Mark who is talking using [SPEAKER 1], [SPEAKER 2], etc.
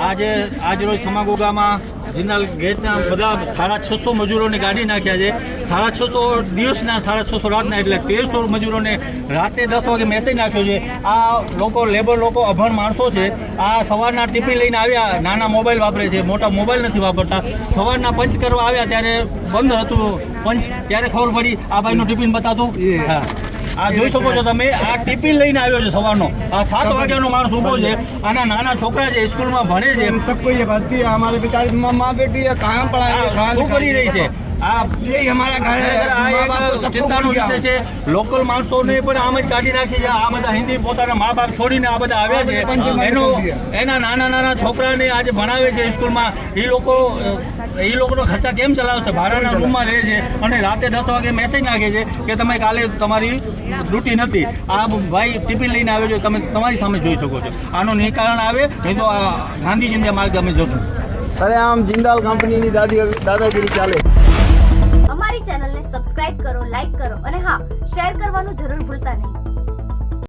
[SPEAKER 1] આજ રોજ સમાગોગામાં જિંદાલ ગેટના બધા 650 મજૂરોની ગાડી નાખ્યા છે. 650 દિવસના 650 રાતના એટલે 1300 મજૂરોને રાતે 10 વાગે મેસેજ નાખ્યો છે. આ લોકો લેબર લોકો અભણ માણસો છે. આ સવારના ટિફિન લઈને આવ્યા, નાના મોબાઈલ વાપરે છે, મોટા મોબાઈલ નથી વાપરતા. સવારના પંચ કરવા આવ્યા ત્યારે બંધ હતું પંચ, ત્યારે ખબર પડી આ ભાઈનું ટિફિન બતાતું. હા, આ જોઈ શકો છો તમે, આ ટિફિન લઈને આવ્યો છે સવારનો. આ 7 વાગ્યાનો માણસ ઊભો છે. આના નાના છોકરા છે, સ્કૂલમાં ભણે છે.
[SPEAKER 2] सबको ये भर्ती है, हमारे बेचारे माँ बेटी है, कहाँ पढ़ाए,
[SPEAKER 1] શું કરી રહી છે? આ
[SPEAKER 2] यही हमारा घर है।
[SPEAKER 1] આ
[SPEAKER 2] माँ बाप
[SPEAKER 1] એક
[SPEAKER 2] को सबको
[SPEAKER 1] ચિંતાનો
[SPEAKER 2] पूछा।
[SPEAKER 1] વિષય છે. લોકલ માણસોને પણ આમ જ કાઢી નાખી છે. આ બધા હિન્દી પોતાના મા બાપ છોડીને આ બધા આવ્યા છે. એના નાના છોકરાને આજે ભણાવે છે સ્કૂલમાં. એ લોકોનો ખર્ચા કેમ ચલાવશે? ભાડાના રૂમમાં રહે છે અને રાતે 10 વાગે મેસેજ નાખે છે કે તમે કાલે તમારી ડ્યુટી નથી. આ ભાઈ ટિફિન લઈને આવ્યો છે, તમે તમારી સામે જોઈ શકો છો. આનો નિકારણ આવે નહીં તો આ ગાંધી ચિંધ્યા માર્ગ અમે જોશું.
[SPEAKER 2] अरे आम जिंदाल कंपनी ની દાદાગીરી ચાલે।
[SPEAKER 3] અમારી ચેનલને સબસ્ક્રાઇબ કરો, લાઈક કરો અને હા, શેર કરવાનું જરૂર ભૂલતા નહીં.